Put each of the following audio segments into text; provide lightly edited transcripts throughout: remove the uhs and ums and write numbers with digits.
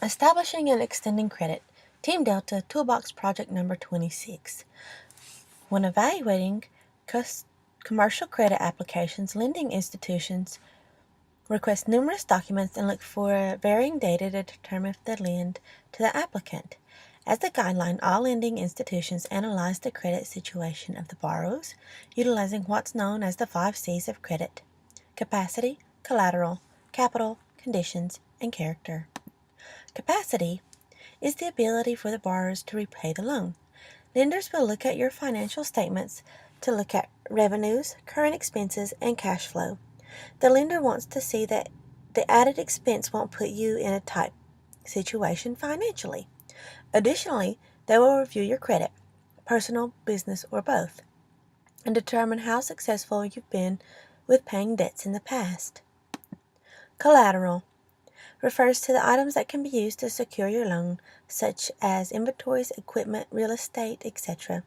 Establishing and extending credit. Team Delta Toolbox Project number 26. When evaluating commercial credit applications, lending institutions request numerous documents and look for varying data to determine if they lend to the applicant. As a guideline, all lending institutions analyze the credit situation of the borrowers, utilizing what's known as the 5 C's of credit: capacity, collateral, capital, conditions, and character. Capacity is the ability for the borrowers to repay the loan. Lenders will look at your financial statements to look at revenues, current expenses, and cash flow. The lender wants to see that the added expense won't put you in a tight situation financially. Additionally, they will review your credit, personal, business, or both, and determine how successful you've been with paying debts in the past. Collateral refers to the items that can be used to secure your loan, such as inventories, equipment, real estate, etc.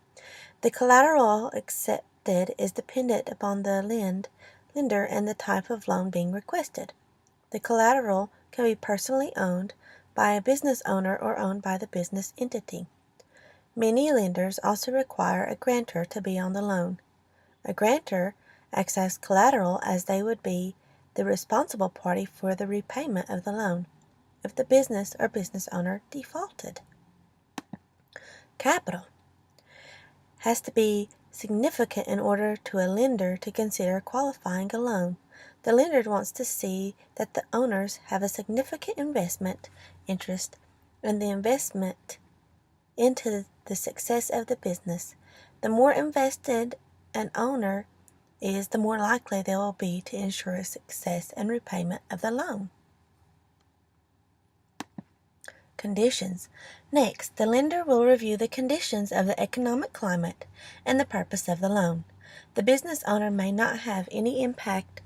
The collateral accepted is dependent upon the lender and the type of loan being requested. The collateral can be personally owned by a business owner or owned by the business entity. Many lenders also require a grantor to be on the loan. A grantor acts as collateral as they would be the responsible party for the repayment of the loan if the business or business owner defaulted. Capital has to be significant in order to a lender to consider qualifying a loan. The lender wants to see that the owners have a significant investment interest in the investment into the success of the business. The more invested an owner is, the more likely they will be to ensure success and repayment of the loan. Conditions. Next, the lender will review the conditions of the economic climate and the purpose of the loan. The business owner may not have any impact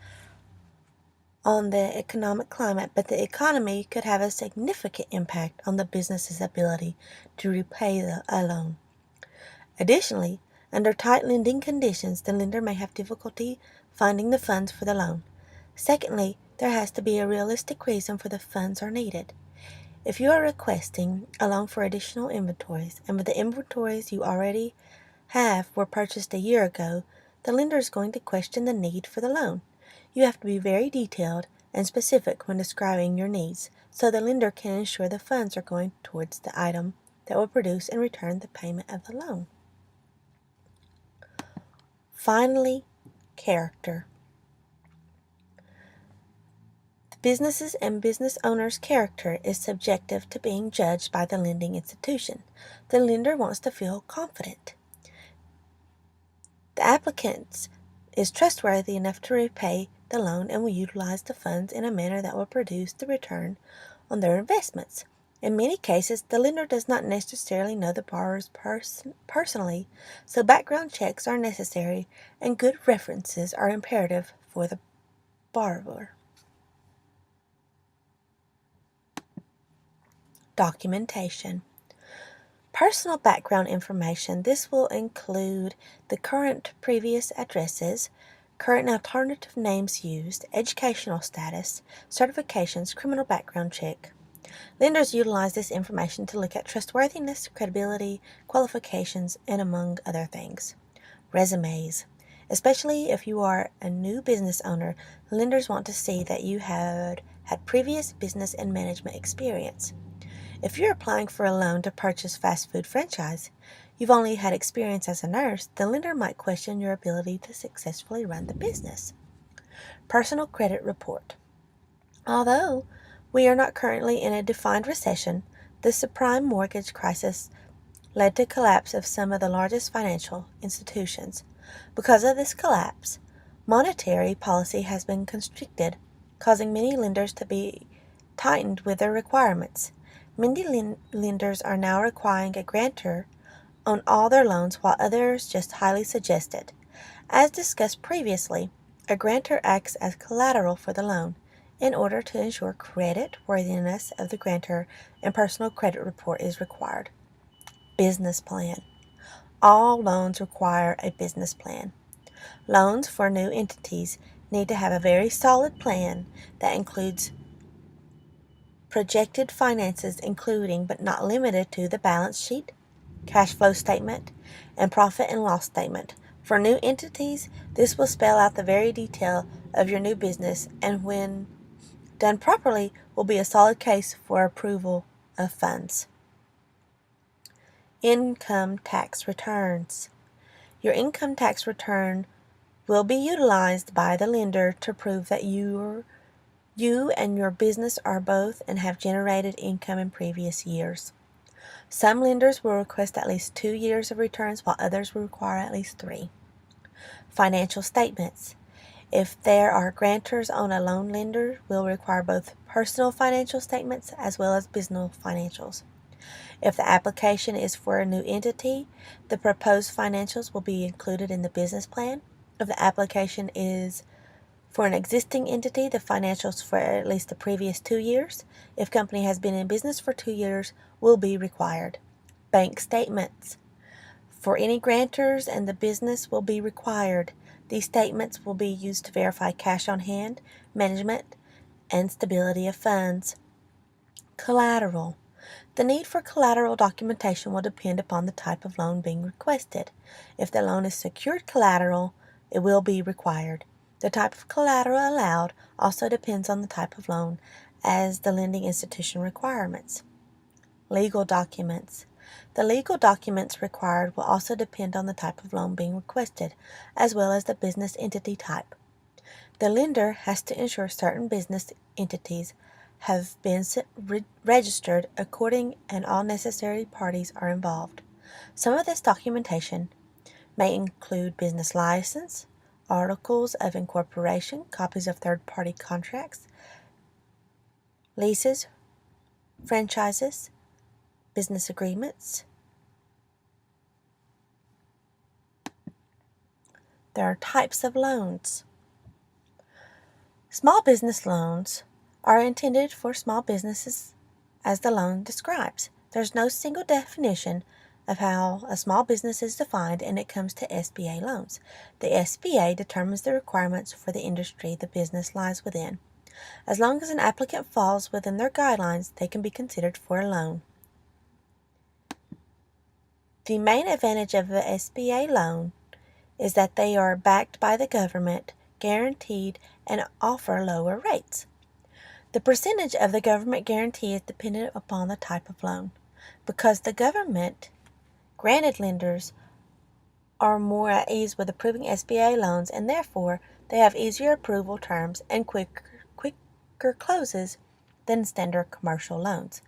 on the economic climate, but the economy could have a significant impact on the business's ability to repay a loan. Additionally, under tight lending conditions, the lender may have difficulty finding the funds for the loan. Secondly, there has to be a realistic reason for the funds are needed. If you are requesting a loan for additional inventories, and the inventories you already have were purchased a year ago, the lender is going to question the need for the loan. You have to be very detailed and specific when describing your needs, so the lender can ensure the funds are going towards the item that will produce and return the payment of the loan. Finally, character. The business's and business owner's character is subjective to being judged by the lending institution. The lender wants to feel confident the applicant is trustworthy enough to repay the loan and will utilize the funds in a manner that will produce the return on their investments. In many cases, the lender does not necessarily know the borrowers personally, so background checks are necessary and good references are imperative for the borrower. Documentation. Personal background information. This will include the current previous addresses, current and alternative names used, educational status, certifications, criminal background check. Lenders utilize this information to look at trustworthiness, credibility, qualifications, and among other things. Resumes. Especially if you are a new business owner, lenders want to see that you had previous business and management experience. If you're applying for a loan to purchase fast food franchise, you've only had experience as a nurse, the lender might question your ability to successfully run the business. Personal credit report. Although we are not currently in a defined recession, the subprime mortgage crisis led to collapse of some of the largest financial institutions. Because of this collapse, monetary policy has been constricted, causing many lenders to be tightened with their requirements. Many lenders are now requiring a grantor on all their loans, while others just highly suggest it. As discussed previously, a grantor acts as collateral for the loan in order to ensure credit worthiness of the grantor, and personal credit report is required. Business plan. All loans require a business plan. Loans for new entities need to have a very solid plan that includes projected finances including but not limited to the balance sheet, cash flow statement, and profit and loss statement. For new entities, this will spell out the very detail of your new business and when done properly will be a solid case for approval of funds. Income tax returns. Your income tax return will be utilized by the lender to prove that you and your business are both and have generated income in previous years. Some lenders will request at least 2 years of returns, while others will require at least 3. Financial statements. If there are grantors on a loan, lender will require both personal financial statements as well as business financials. If the application is for a new entity, the proposed financials will be included in the business plan. If the application is for an existing entity, the financials for at least the previous 2 years, if company has been in business for 2 years, will be required. Bank statements. For any grantors and the business will be required. These statements will be used to verify cash on hand, management, and stability of funds. Collateral. The need for collateral documentation will depend upon the type of loan being requested. If the loan is secured collateral, it will be required. The type of collateral allowed also depends on the type of loan as the lending institution requirements. Legal documents. The legal documents required will also depend on the type of loan being requested, as well as the business entity type. The lender has to ensure certain business entities have been registered according and all necessary parties are involved. Some of this documentation may include business license, articles of incorporation, copies of third-party contracts, leases, franchises, business agreements. There are types of loans. Small business loans are intended for small businesses as the loan describes. There's no single definition of how a small business is defined and it comes to SBA loans. The SBA determines the requirements for the industry the business lies within. As long as an applicant falls within their guidelines, they can be considered for a loan. The main advantage of the SBA loan is that they are backed by the government, guaranteed, and offer lower rates. The percentage of the government guarantee is dependent upon the type of loan. Because the government granted lenders are more at ease with approving SBA loans and therefore they have easier approval terms and quicker closes than standard commercial loans.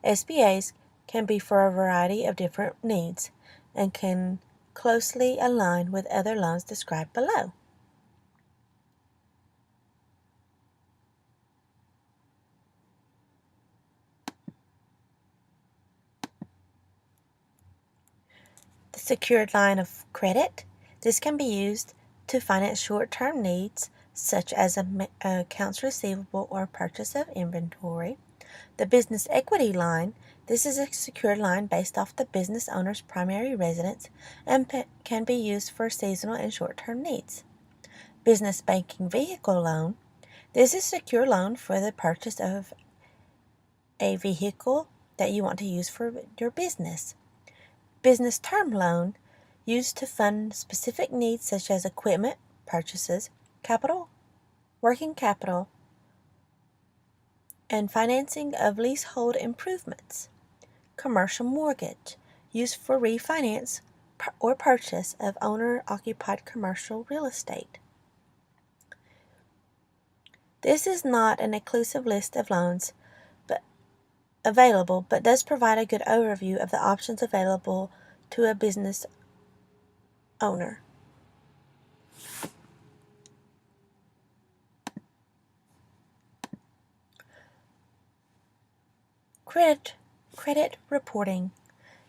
SBAs can be for a variety of different needs and can closely align with other loans described below. The secured line of credit. This can be used to finance short-term needs such as accounts receivable or purchase of inventory. The business equity line. This is a secured line based off the business owner's primary residence and can be used for seasonal and short-term needs. Business banking vehicle loan. This is a secure loan for the purchase of a vehicle that you want to use for your business. Business term loan, used to fund specific needs such as equipment purchases, capital, working capital, and financing of leasehold improvements. Commercial mortgage, used for refinance or purchase of owner-occupied commercial real estate. This is not an inclusive list of loans available, but does provide a good overview of the options available to a business owner. Credit reporting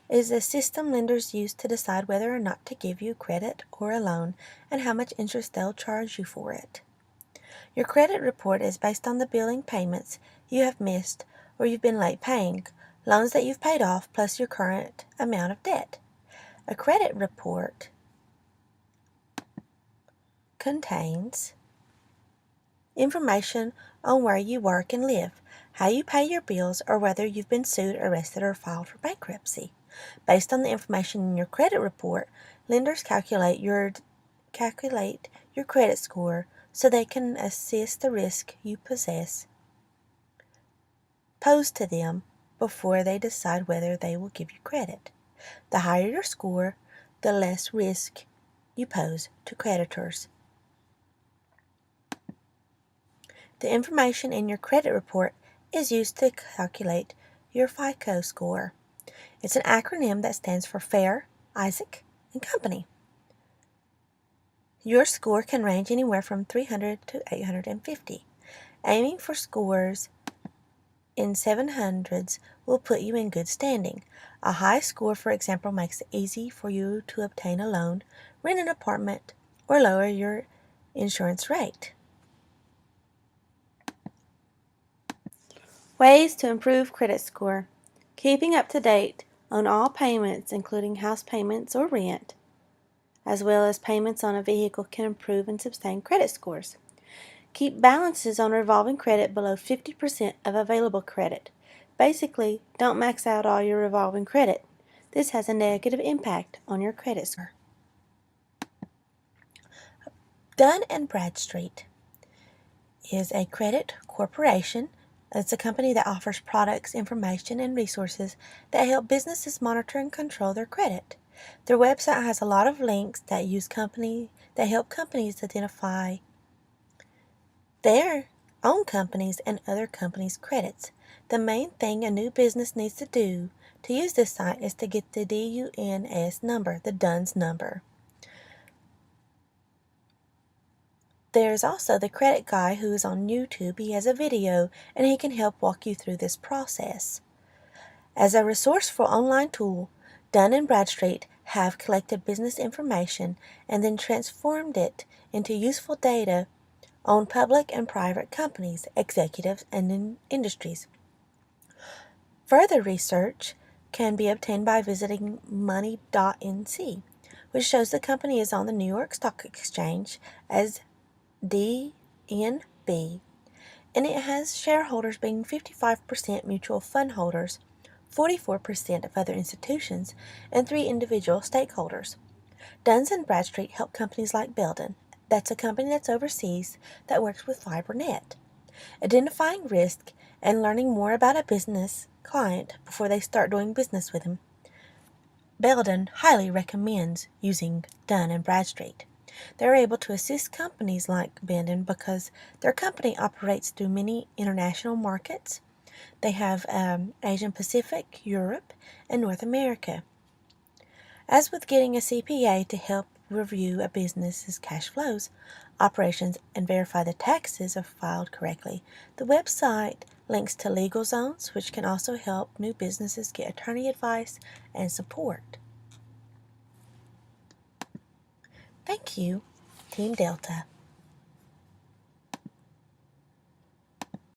is a system lenders use to decide whether or not to give you credit or a loan and how much interest they'll charge you for it. Your credit report is based on the billing payments you have missed or you've been late paying, loans that you've paid off, plus your current amount of debt. A credit report contains information on where you work and live, how you pay your bills, or whether you've been sued, arrested, or filed for bankruptcy. Based on the information in your credit report, lenders calculate your credit score so they can assess the risk you pose to them before they decide whether they will give you credit. The higher your score, the less risk you pose to creditors. The information in your credit report is used to calculate your FICO score. It's an acronym that stands for Fair, Isaac, and Company. Your score can range anywhere from 300 to 850. Aiming for scores in 700s will put you in good standing. A high score, for example, makes it easy for you to obtain a loan, rent an apartment, or lower your insurance rate. Ways to improve credit score. Keeping up to date on all payments, including house payments or rent, as well as payments on a vehicle, can improve and sustain credit scores. Keep balances on revolving credit below 50% of available credit. Basically, don't max out all your revolving credit. This has a negative impact on your credit score. Dun & Bradstreet is a credit corporation. It's a company that offers products, information, and resources that help businesses monitor and control their credit. Their website has a lot of links that help companies identify their own companies and other companies' credits. The main thing a new business needs to do to use this site is to get the DUNS number, the DUNS number. There's also the credit guy who is on YouTube. He has a video and he can help walk you through this process. As a resourceful online tool, Dun & Bradstreet have collected business information and then transformed it into useful data on public and private companies, executives, and industries. Further research can be obtained by visiting money.nc, which shows the company is on the New York Stock Exchange as DNB, and it has shareholders being 55% mutual fund holders, 44% of other institutions, and 3 individual stakeholders. Duns & Bradstreet help companies like Belden, that's a company that's overseas that works with FiberNet, identifying risk and learning more about a business client before they start doing business with him. Belden highly recommends using Dun & Bradstreet. They're able to assist companies like Belden because their company operates through many international markets. They have Asian Pacific, Europe, and North America. As with getting a CPA to help review a business's cash flows, operations, and verify the taxes are filed correctly, the website links to legal zones, which can also help new businesses get attorney advice and support. Thank you, Team Delta.